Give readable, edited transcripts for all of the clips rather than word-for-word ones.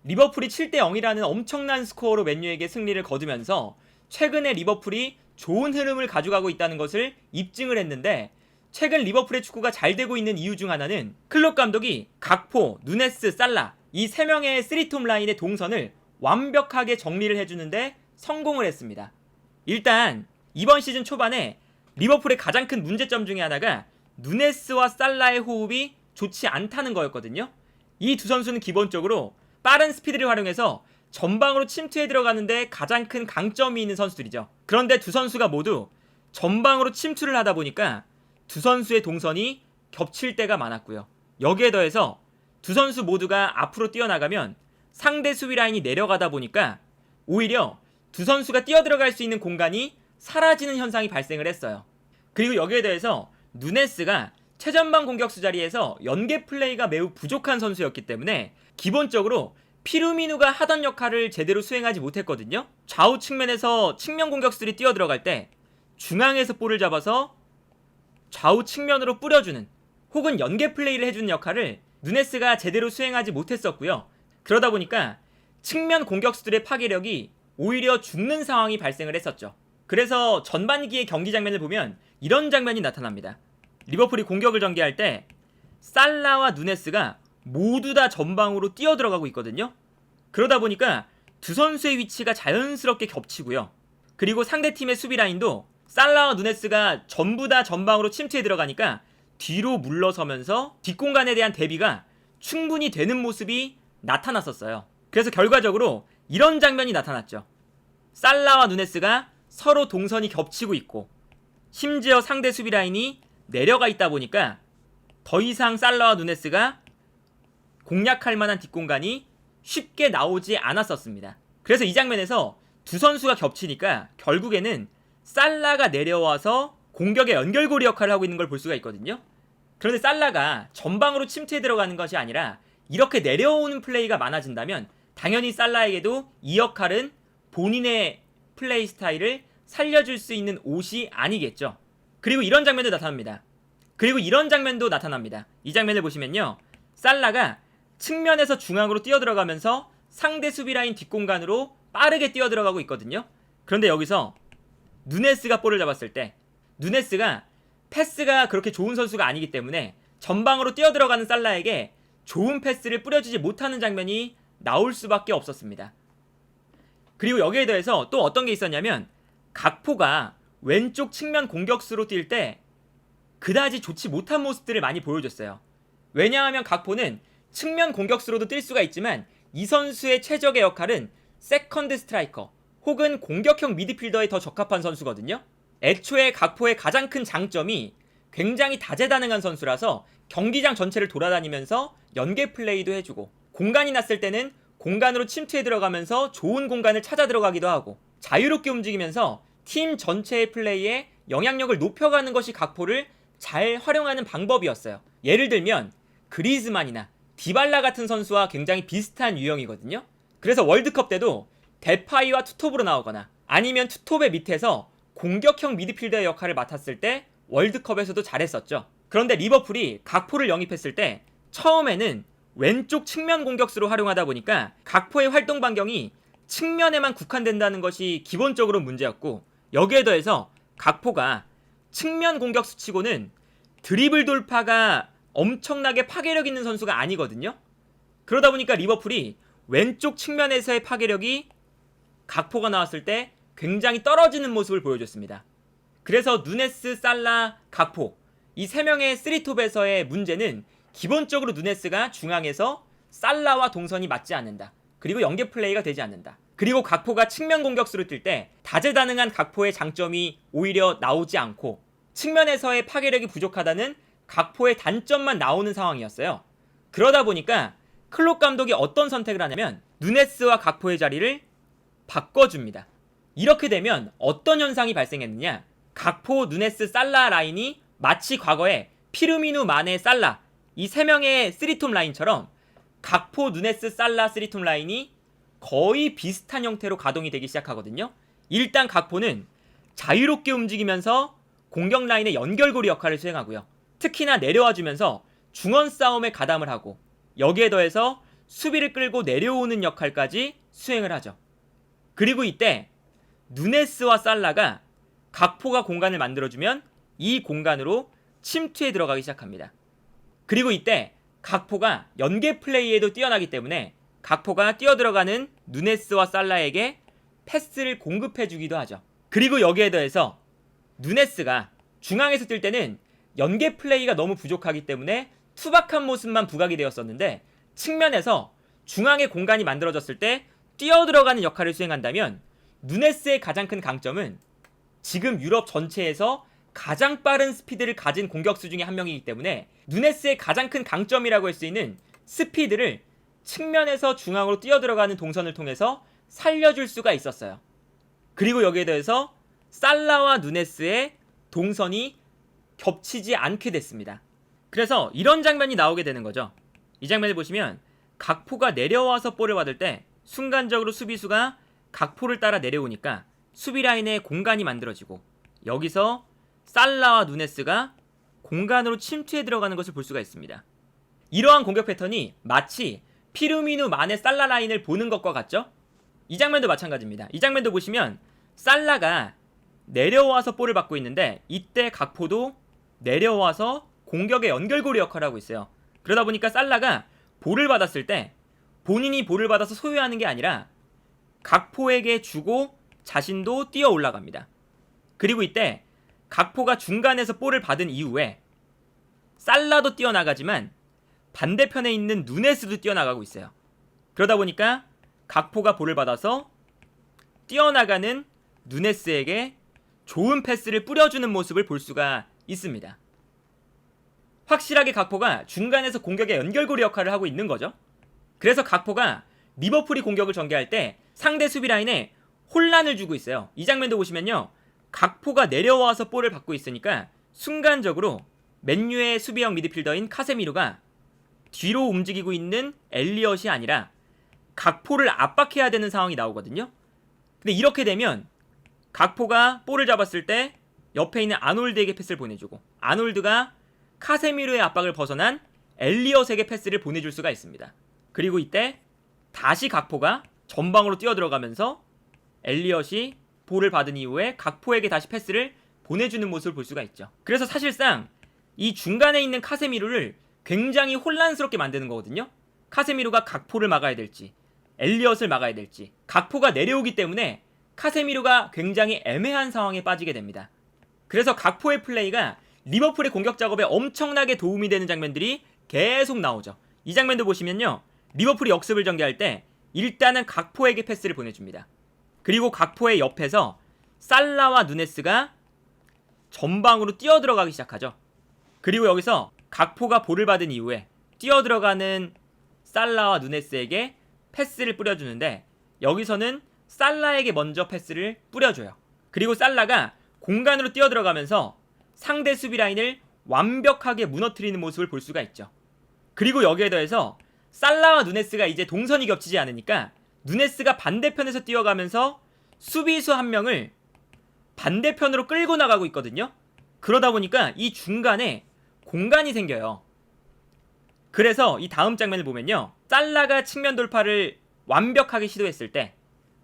리버풀이 7대 0이라는 엄청난 스코어로 맨유에게 승리를 거두면서 최근에 리버풀이 좋은 흐름을 가져가고 있다는 것을 입증을 했는데, 최근 리버풀의 축구가 잘 되고 있는 이유 중 하나는 클롭 감독이 각포, 누네스, 살라 이 3명의 3톱 라인의 동선을 완벽하게 정리를 해주는데 성공을 했습니다. 일단 이번 시즌 초반에 리버풀의 가장 큰 문제점 중에 하나가 누네스와 살라의 호흡이 좋지 않다는 거였거든요. 이 두 선수는 기본적으로 빠른 스피드를 활용해서 전방으로 침투해 들어가는데 가장 큰 강점이 있는 선수들이죠. 그런데 두 선수가 모두 전방으로 침투를 하다 보니까 두 선수의 동선이 겹칠 때가 많았고요. 여기에 더해서 두 선수 모두가 앞으로 뛰어나가면 상대 수비 라인이 내려가다 보니까 오히려 두 선수가 뛰어들어갈 수 있는 공간이 사라지는 현상이 발생을 했어요. 그리고 여기에 대해서 누네스가 최전방 공격수 자리에서 연계 플레이가 매우 부족한 선수였기 때문에 기본적으로 피루미누가 하던 역할을 제대로 수행하지 못했거든요. 좌우 측면에서 측면 공격수들이 뛰어들어갈 때 중앙에서 볼을 잡아서 좌우 측면으로 뿌려주는 혹은 연계 플레이를 해주는 역할을 누네스가 제대로 수행하지 못했었고요. 그러다 보니까 측면 공격수들의 파괴력이 오히려 죽는 상황이 발생을 했었죠. 그래서 전반기의 경기 장면을 보면 이런 장면이 나타납니다. 리버풀이 공격을 전개할 때 살라와 누네스가 모두 다 전방으로 뛰어들어가고 있거든요. 그러다 보니까 두 선수의 위치가 자연스럽게 겹치고요. 그리고 상대팀의 수비 라인도 살라와 누네스가 전부 다 전방으로 침투해 들어가니까 뒤로 물러서면서 뒷공간에 대한 대비가 충분히 되는 모습이 나타났었어요. 그래서 결과적으로 이런 장면이 나타났죠. 살라와 누네스가 서로 동선이 겹치고 있고 심지어 상대 수비 라인이 내려가 있다 보니까 더 이상 살라와 누네스가 공략할 만한 뒷공간이 쉽게 나오지 않았었습니다. 그래서 이 장면에서 두 선수가 겹치니까 결국에는 살라가 내려와서 공격의 연결고리 역할을 하고 있는 걸 볼 수가 있거든요. 그런데 살라가 전방으로 침투해 들어가는 것이 아니라 이렇게 내려오는 플레이가 많아진다면 당연히 살라에게도 이 역할은 본인의 플레이 스타일을 살려줄 수 있는 옷이 아니겠죠. 그리고 이런 장면도 나타납니다. 이 장면을 보시면요, 살라가 측면에서 중앙으로 뛰어들어가면서 상대 수비 라인 뒷공간으로 빠르게 뛰어들어가고 있거든요. 그런데 여기서 누네스가 볼을 잡았을 때 누네스가 패스가 그렇게 좋은 선수가 아니기 때문에 전방으로 뛰어들어가는 살라에게 좋은 패스를 뿌려주지 못하는 장면이 나올 수밖에 없었습니다. 그리고 여기에 더해서 또 어떤 게 있었냐면 각포가 왼쪽 측면 공격수로 뛸 때 그다지 좋지 못한 모습들을 많이 보여줬어요. 왜냐하면 각포는 측면 공격수로도 뛸 수가 있지만 이 선수의 최적의 역할은 세컨드 스트라이커 혹은 공격형 미드필더에 더 적합한 선수거든요. 애초에 각포의 가장 큰 장점이 굉장히 다재다능한 선수라서 경기장 전체를 돌아다니면서 연계 플레이도 해주고 공간이 났을 때는 공간으로 침투해 들어가면서 좋은 공간을 찾아 들어가기도 하고 자유롭게 움직이면서 팀 전체의 플레이에 영향력을 높여가는 것이 각포를 잘 활용하는 방법이었어요. 예를 들면 그리즈만이나 디발라 같은 선수와 굉장히 비슷한 유형이거든요. 그래서 월드컵 때도 데파이와 투톱으로 나오거나 아니면 투톱의 밑에서 공격형 미드필더의 역할을 맡았을 때 월드컵에서도 잘했었죠. 그런데 리버풀이 각포를 영입했을 때 처음에는 왼쪽 측면 공격수로 활용하다 보니까 각포의 활동 반경이 측면에만 국한된다는 것이 기본적으로 문제였고, 여기에 더해서 각포가 측면 공격수 치고는 드리블 돌파가 엄청나게 파괴력 있는 선수가 아니거든요. 그러다 보니까 리버풀이 왼쪽 측면에서의 파괴력이 각포가 나왔을 때 굉장히 떨어지는 모습을 보여줬습니다. 그래서 누네스, 살라, 각포 이 3명의 3톱에서의 문제는 기본적으로 누네스가 중앙에서 살라와 동선이 맞지 않는다. 그리고 연계 플레이가 되지 않는다. 그리고 각포가 측면 공격수로 뛸 때 다재다능한 각포의 장점이 오히려 나오지 않고 측면에서의 파괴력이 부족하다는 각포의 단점만 나오는 상황이었어요. 그러다 보니까 클롭 감독이 어떤 선택을 하냐면 누네스와 각포의 자리를 바꿔줍니다. 이렇게 되면 어떤 현상이 발생했느냐, 각포, 누네스, 살라 라인이 마치 과거에 피르미누, 마네, 살라 이 3명의 3톱 라인처럼 각포, 누네스, 살라 3톱 라인이 거의 비슷한 형태로 가동이 되기 시작하거든요. 일단 각포는 자유롭게 움직이면서 공격 라인의 연결고리 역할을 수행하고요. 특히나 내려와주면서 중원 싸움에 가담을 하고, 여기에 더해서 수비를 끌고 내려오는 역할까지 수행을 하죠. 그리고 이때 누네스와 살라가 각포가 공간을 만들어주면 이 공간으로 침투에 들어가기 시작합니다. 그리고 이때 각포가 연계 플레이에도 뛰어나기 때문에 각포가 뛰어들어가는 누네스와 살라에게 패스를 공급해주기도 하죠. 그리고 여기에 더해서 누네스가 중앙에서 뛸 때는 연계 플레이가 너무 부족하기 때문에 투박한 모습만 부각이 되었었는데, 측면에서 중앙에 공간이 만들어졌을 때 뛰어들어가는 역할을 수행한다면 누네스의 가장 큰 강점은 지금 유럽 전체에서 가장 빠른 스피드를 가진 공격수 중에 한 명이기 때문에 누네스의 가장 큰 강점이라고 할 수 있는 스피드를 측면에서 중앙으로 뛰어들어가는 동선을 통해서 살려줄 수가 있었어요. 그리고 여기에 더해서 살라와 누네스의 동선이 겹치지 않게 됐습니다. 그래서 이런 장면이 나오게 되는 거죠. 이 장면을 보시면 각포가 내려와서 볼을 받을 때 순간적으로 수비수가 각포를 따라 내려오니까 수비 라인에 공간이 만들어지고, 여기서 살라와 누네스가 공간으로 침투해 들어가는 것을 볼 수가 있습니다. 이러한 공격 패턴이 마치 피르미누 마네 살라 라인을 보는 것과 같죠? 이 장면도 마찬가지입니다. 이 장면도 보시면 살라가 내려와서 볼을 받고 있는데 이때 각포도 내려와서 공격의 연결고리 역할을 하고 있어요. 그러다 보니까 살라가 볼을 받았을 때 본인이 볼을 받아서 소유하는 게 아니라 각포에게 주고 자신도 뛰어 올라갑니다. 그리고 이때 각포가 중간에서 볼을 받은 이후에 살라도 뛰어나가지만 반대편에 있는 누네스도 뛰어나가고 있어요. 그러다 보니까 각포가 볼을 받아서 뛰어나가는 누네스에게 좋은 패스를 뿌려주는 모습을 볼 수가 있습니다. 확실하게 각포가 중간에서 공격의 연결고리 역할을 하고 있는 거죠. 그래서 각포가 리버풀이 공격을 전개할 때 상대 수비 라인에 혼란을 주고 있어요. 이 장면도 보시면요, 각포가 내려와서 볼을 받고 있으니까 순간적으로 맨유의 수비형 미드필더인 카세미로가 뒤로 움직이고 있는 엘리엇이 아니라 각포를 압박해야 되는 상황이 나오거든요. 근데 이렇게 되면 각포가 볼을 잡았을 때 옆에 있는 아놀드에게 패스를 보내주고, 아놀드가 카세미로의 압박을 벗어난 엘리엇에게 패스를 보내줄 수가 있습니다. 그리고 이때 다시 각포가 전방으로 뛰어들어가면서 엘리엇이 볼을 받은 이후에 각포에게 다시 패스를 보내주는 모습을 볼 수가 있죠. 그래서 사실상 이 중간에 있는 카세미로를 굉장히 혼란스럽게 만드는 거거든요. 카세미로가 각포를 막아야 될지 엘리엇을 막아야 될지, 각포가 내려오기 때문에 카세미로가 굉장히 애매한 상황에 빠지게 됩니다. 그래서 각포의 플레이가 리버풀의 공격 작업에 엄청나게 도움이 되는 장면들이 계속 나오죠. 이 장면도 보시면요, 리버풀이 역습을 전개할 때 일단은 각포에게 패스를 보내줍니다. 그리고 각포의 옆에서 살라와 누네스가 전방으로 뛰어들어가기 시작하죠. 그리고 여기서 각포가 볼을 받은 이후에 뛰어들어가는 살라와 누네스에게 패스를 뿌려주는데, 여기서는 살라에게 먼저 패스를 뿌려줘요. 그리고 살라가 공간으로 뛰어들어가면서 상대 수비 라인을 완벽하게 무너뜨리는 모습을 볼 수가 있죠. 그리고 여기에 더해서 살라와 누네스가 이제 동선이 겹치지 않으니까 누네스가 반대편에서 뛰어가면서 수비수 한 명을 반대편으로 끌고 나가고 있거든요. 그러다 보니까 이 중간에 공간이 생겨요. 그래서 이 다음 장면을 보면요, 살라가 측면 돌파를 완벽하게 시도했을 때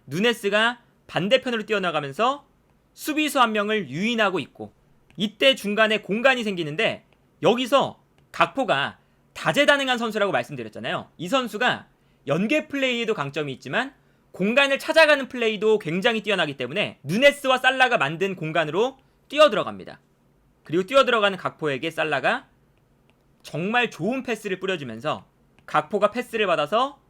누네스가 반대편으로 뛰어나가면서 수비수 한 명을 유인하고 있고, 이때 중간에 공간이 생기는데 여기서 각포가 다재다능한 선수라고 말씀드렸잖아요. 이 선수가 연계 플레이에도 강점이 있지만 공간을 찾아가는 플레이도 굉장히 뛰어나기 때문에 누네스와 살라가 만든 공간으로 뛰어들어갑니다. 그리고 뛰어들어가는 각포에게 살라가 정말 좋은 패스를 뿌려주면서 각포가 패스를 받아서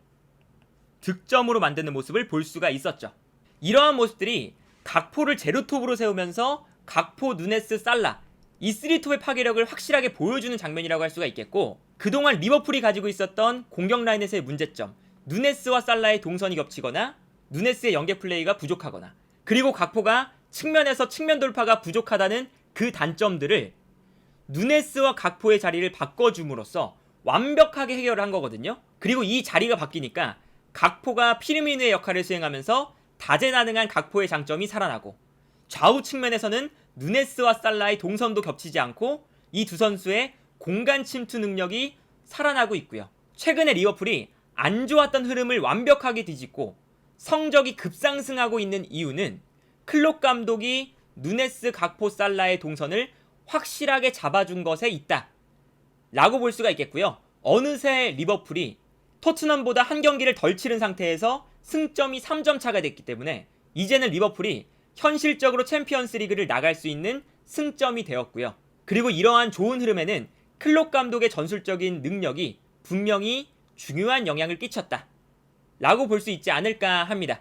득점으로 만드는 모습을 볼 수가 있었죠. 이러한 모습들이 각포를 제로톱으로 세우면서 각포, 누네스, 살라, 이 3톱의 파괴력을 확실하게 보여주는 장면이라고 할 수가 있겠고, 그동안 리버풀이 가지고 있었던 공격 라인에서의 문제점, 누네스와 살라의 동선이 겹치거나 누네스의 연계 플레이가 부족하거나, 그리고 각포가 측면에서 측면 돌파가 부족하다는 그 단점들을 누네스와 각포의 자리를 바꿔줌으로써 완벽하게 해결을 한 거거든요. 그리고 이 자리가 바뀌니까 각포가 피르미누의 역할을 수행하면서 다재다능한 각포의 장점이 살아나고, 좌우 측면에서는 누네스와 살라의 동선도 겹치지 않고 이 두 선수의 공간 침투 능력이 살아나고 있고요. 최근에 리버풀이 안 좋았던 흐름을 완벽하게 뒤집고 성적이 급상승하고 있는 이유는 클롭 감독이 누네스, 각포, 살라의 동선을 확실하게 잡아준 것에 있다 라고 볼 수가 있겠고요. 어느새 리버풀이 토트넘보다 한 경기를 덜 치른 상태에서 승점이 3점 차가 됐기 때문에 이제는 리버풀이 현실적으로 챔피언스 리그를 나갈 수 있는 승점이 되었고요. 그리고 이러한 좋은 흐름에는 클롭 감독의 전술적인 능력이 분명히 중요한 영향을 끼쳤다 라고 볼 수 있지 않을까 합니다.